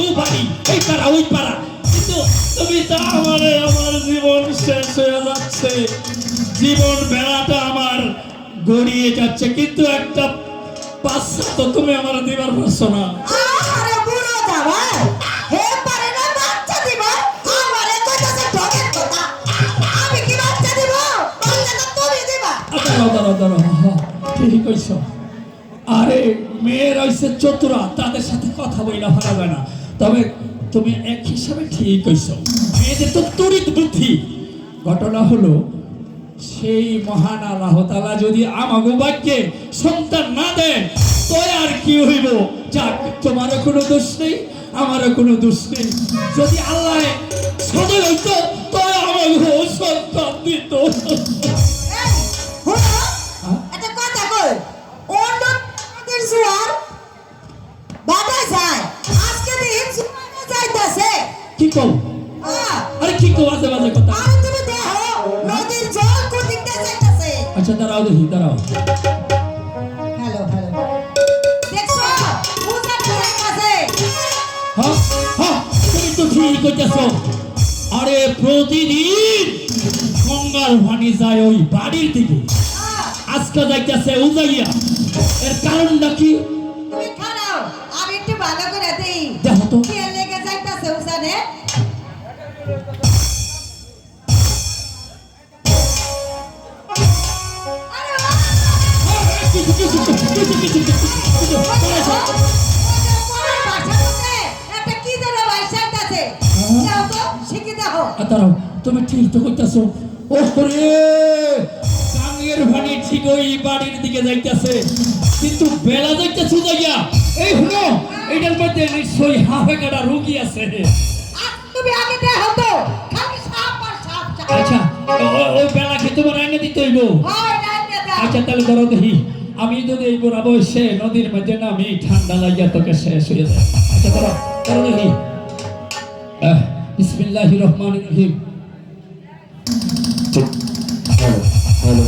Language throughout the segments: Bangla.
ও বাড়ি এই পাড়া ওই পাড়া, কিন্তু তুমি তো আমার জীবন শেষ হয়ে যাচ্ছে, জীবন বেড়াটা আমার গড়িয়ে যাচ্ছে, কিন্তু একটা পাঁচটা তো তুমি আমার দিবার পারছো না। আরে বুড়ো জামাই হে পারে না বাচ্চা দিব, আমারে কইতাছে ঢোকের কথা, আমি কি বাচ্চা দিব? বাচ্চা তো তুমি দিবা। দাঁড়াও, ঠিক কইছো। আরে মেয়ের হইছে চতুরা, তাদের সাথে কথা বইলা ভালো যায় না, তবে তুমি এক হিসাবে ঠিক কইছো, মেয়েদের তো তড়িৎ বুদ্ধি। ঘটনা হলো সেই মহান আল্লাহ তাআলা যদি আমাগো ভাগ্যে সন্তান না দেন তো আর কি হইব? যাক, তোমারও কোনো দোষ নেই, আমারও কোনো দোষ নেই। যদি আল্লাহ সদয় হইতো তো আমাগো সন্তান দিত। এই হুনো এটা কথা কই, অন্য নদীর জোয়ার বাধা যায়, আজকে দিন জোয়ার যাইতাছে। কি কও? আরে কি কও বাজে বাজে কথা? আর তুমি দেখো নদীর জল কোন দিক দিয়ে যাইতাছে। আচ্ছা দাঁড়াও দেখি, দাঁড়াও। হ্যালো দেখছো পূজা করে কাছে। হ্যাঁ, তুমি তো ঠিক কইতেছো। আরে প্রতিদিন গঙ্গার পানি যায় ওই বাড়ির দিকে, আজকে যাইতেছে উজাইয়া। এর কারণটা কি? তুমি খারাও, আমি একটু ভালো করে দেই। দেখো তো। কে লেগে যাইতাছে উজানে? দাঁড়াও, তুমি ঠিক তো কইতাছো। ওরে গাঙ্গের পানি ঠিক ওই বাড়ির দিকে যাইতেছে, কিন্তু বেলা যাইতেছে উজাইয়া। এই হলো এটার মধ্যে নিশ্চয়ই হাফে কাটা রোগী আছে। আচ্ছা, ওই বেলা কি তোমার আইনে দিতে হইব? আচ্ছা তাহলে ধরো দেখি, আমি যদি এই বরাবর সে নদীর মধ্যে নামি ঠান্ডা লাগিয়া তোকে শেষ হয়ে যায়। আচ্ছা ধরো দেখি। বিসমিল্লাহির রহমানির রহিম। হ্যালো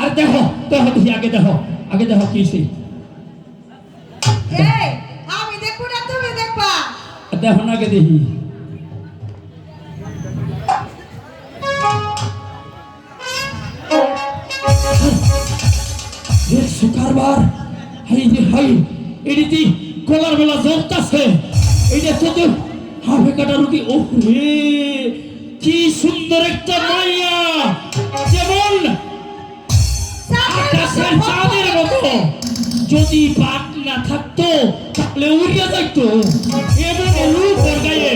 আর দেখো দেখি, আগে দেখো কি সেই আমি দেখবো না তুমি দেখবা। দেখো না, আগে দেখি। সুকারবার হাই এদিকে গলার বেলা জ্বলতাছে, এইটা তো হাফে কাটা রুটি। ও রে কি সুন্দর একটা মাইয়া, যেমন আকাশের চাঁদের মতো। যদি পাট না থাকতো তাহলে উড়িয়া যাইতো, এমন রূপ ওর গায়ে।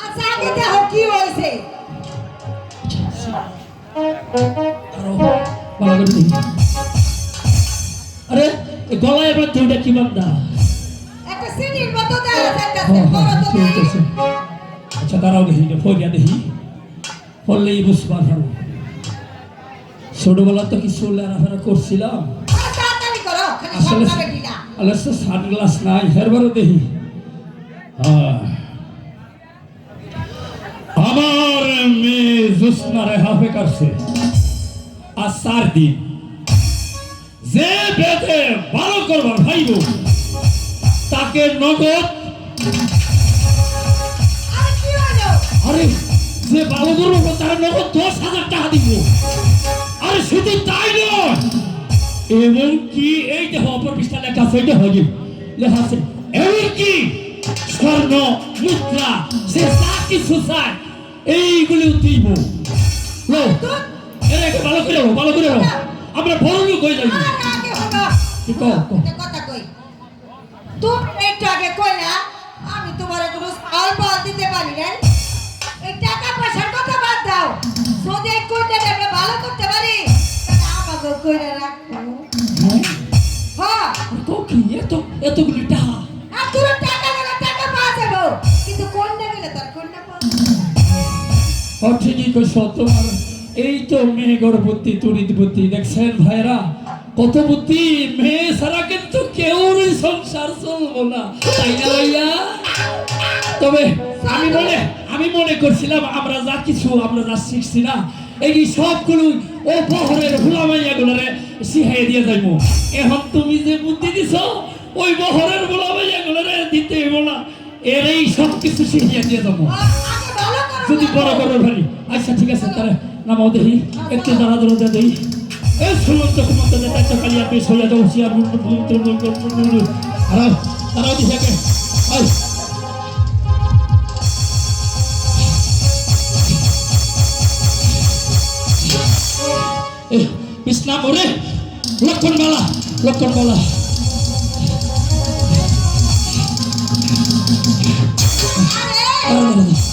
আচ্ছা আগে দেখো কি হয়েছে। আরো ভালো করে দেখি। আরে গলায় এবার দুইটা কি বান্দা? একটা সিটির মতো দেখা যাচ্ছে, বড় তো ঠিক আছে। আচ্ছা দাঁড়াও দেখি, ফরিয়া দেখি, পড়লেই বুঝবা ভালো। ছোটবেলা তো কিছু লেখাপড়া করছিলাম, তাড়াতাড়ি করো, খালি আসলে সব যাবে কিনা। সানগ্লাস নাই, হেরবারও দেখি। আমার মেয়ে জোৎস্নারে হাফে কাটছে আর 4 দিন, যে বেদে ভালো করবার ভাইব তাকে নগদ। আর কি হলো? আরে যে ভালো করবো তার নগদ 10,000 টাকা দিব। আরে শুধু তাই নয়, এমনকি এই যে অপর পৃষ্ঠা লেখা আছে, এটা হয়ে লেখা আছে, এমনকি স্বর্ণ মুদ্রা সে যা কিছু চায় এইগুলিও দিব। এর একটা ভালো করে আমরা বড় লোক হয়ে যাবো। আগে হলো কি কও? একটা কথা কই, তুমি একটু আগে কইলা আমি তোমার কোনো চাল পাল দিতে পারি না। এই টাকা পয়সার কথা বাদ দাও, যদি এই কোনটা আমরা ভালো করতে পারি তাহলে আমাকে কইরা রাখো। হ্যাঁ তো কি এতগুলি টাকা? আর তোর টাকা গেলে টাকা পাওয়া যাবে, কিন্তু কোনটা গেলে তার কোনটা ঠিকই কইছ তোমার এই তো মেয়ে গর্ভবতী তড়িৎ বুদ্ধি দেখছেন ভাইরা কত বুদ্ধি মেয়ে ছাড়া কিন্তু কেউ সংসার চলবো না তাই না ভাইয়া তবে আমি মনে করছিলাম আমরা যা শিখছি না এই সবগুলো ও বহরের হুলামাইয়া গুলারে শিখাই দিয়ে যাইবো এখন তুমি যে বুদ্ধি দিছ ওই বহরের হুলামাইয়া গুলারে দিতে হইব না এর এই সব কিছু শিখিয়ে দিয়ে যাবো আগে ভালো করো যদি বড় বড় ভারি আচ্ছা ঠিক আছে তাহলে নামাও দেখি একটু দাঁড়া দাঁড়া দেই এই সুমন্ত কুমন্ত যেটা চকালিয়া পেশ হইয়া যাও সিয়ার আর তারাও দিছে কে আই বিষ্ণা মোরে লক্ষণ বালা আরে